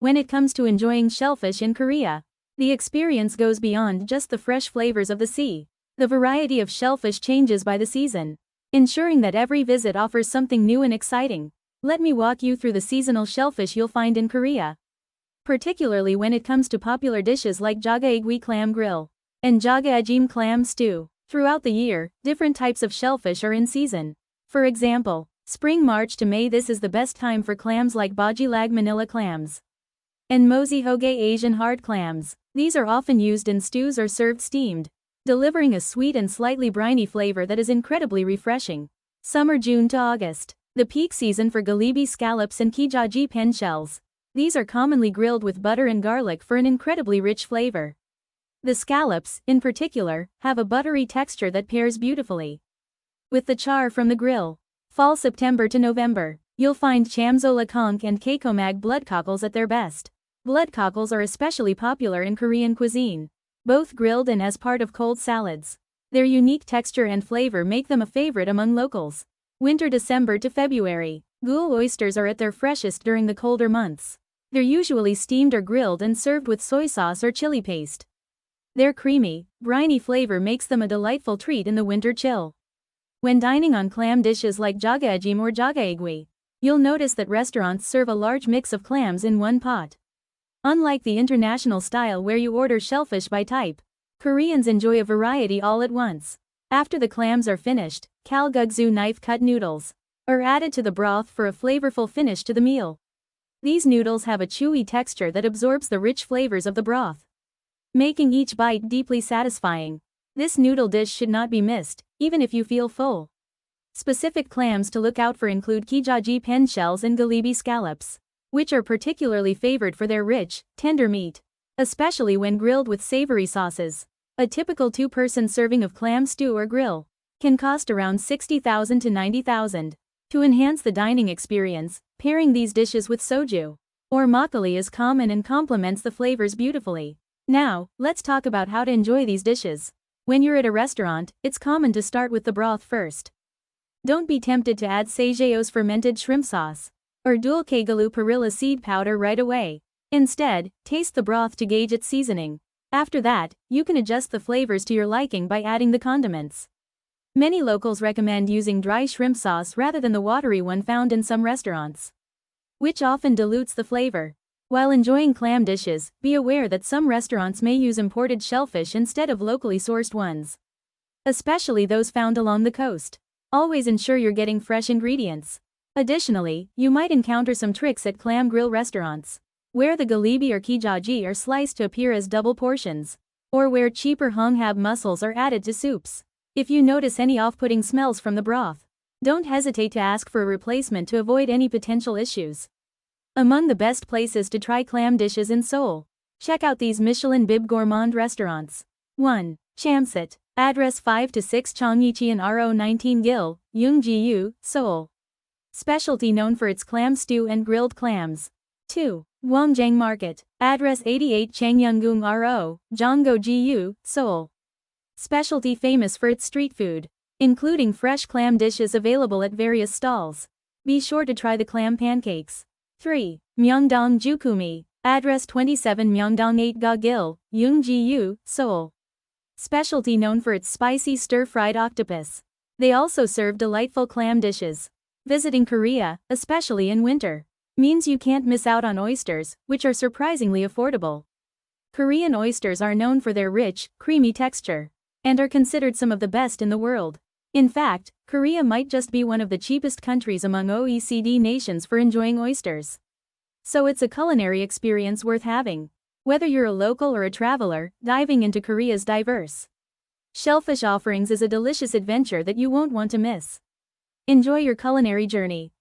When it comes to enjoying shellfish in Korea, the experience goes beyond just the fresh flavors of the sea. The variety of shellfish changes by the season, ensuring that every visit offers something new and exciting. Let me walk you through the seasonal shellfish you'll find in Korea. Particularly when it comes to popular dishes like jjigae clam grill and jjigae clam stew. Throughout the year, different types of shellfish are in season. For example, spring March to May, this is the best time for clams like bajilag Manila clams and mozi hoge Asian hard clams. These are often used in stews or served steamed, delivering a sweet and slightly briny flavor that is incredibly refreshing. Summer June to August, the peak season for galibi scallops and kijaji pen shells. These are commonly grilled with butter and garlic for an incredibly rich flavor. The scallops, in particular, have a buttery texture that pairs beautifully with the char from the grill. Fall September to November, you'll find chamzola conch and kekomag bloodcockles at their best. Bloodcockles are especially popular in Korean cuisine, both grilled and as part of cold salads. Their unique texture and flavor make them a favorite among locals. Winter December to February, ghoul oysters are at their freshest during the colder months. They're usually steamed or grilled and served with soy sauce or chili paste. Their creamy, briny flavor makes them a delightful treat in the winter chill. When dining on clam dishes like jjigae or jjigae, you'll notice that restaurants serve a large mix of clams in one pot. Unlike the international style where you order shellfish by type, Koreans enjoy a variety all at once. After the clams are finished, kalguksu knife-cut noodles are added to the broth for a flavorful finish to the meal. These noodles have a chewy texture that absorbs the rich flavors of the broth, making each bite deeply satisfying. This noodle dish should not be missed, even if you feel full. Specific clams to look out for include kijaji pen shells and galibi scallops, which are particularly favored for their rich, tender meat, especially when grilled with savory sauces. A typical two-person serving of clam stew or grill can cost around 60,000 to 90,000. To enhance the dining experience, pairing these dishes with soju or makgeolli is common and complements the flavors beautifully. Now, let's talk about how to enjoy these dishes. When you're at a restaurant, it's common to start with the broth first. Don't be tempted to add Saejeo's fermented shrimp sauce or dulce galu perilla seed powder right away. Instead, taste the broth to gauge its seasoning. After that, you can adjust the flavors to your liking by adding the condiments. Many locals recommend using dry shrimp sauce rather than the watery one found in some restaurants, which often dilutes the flavor. While enjoying clam dishes, be aware that some restaurants may use imported shellfish instead of locally sourced ones, especially those found along the coast. Always ensure you're getting fresh ingredients. Additionally, you might encounter some tricks at clam grill restaurants, where the galibi or kijaji are sliced to appear as double portions, or where cheaper honghab mussels are added to soups. If you notice any off-putting smells from the broth, don't hesitate to ask for a replacement to avoid any potential issues. Among the best places to try clam dishes in Seoul, check out these Michelin Bib Gourmand restaurants. 1. Chamsit. Address 5 to 6 Chongyicheon RO 19 Gil, Yungji-yu, Seoul. Specialty known for its clam stew and grilled clams. 2. Wongjang Market. Address 88 Changyunggung RO, Jonggo-ji-yu, Seoul. Specialty famous for its street food, including fresh clam dishes available at various stalls. Be sure to try the clam pancakes. 3. Myeongdong Jukumi. Address 27 Myeongdong 8 Ga-gil, Yungji-yu, Seoul. Specialty known for its spicy stir-fried octopus. They also serve delightful clam dishes. Visiting Korea, especially in winter, means you can't miss out on oysters, which are surprisingly affordable. Korean oysters are known for their rich, creamy texture, and are considered some of the best in the world. In fact, Korea might just be one of the cheapest countries among OECD nations for enjoying oysters. So it's a culinary experience worth having. Whether you're a local or a traveler, diving into Korea's diverse shellfish offerings is a delicious adventure that you won't want to miss. Enjoy your culinary journey.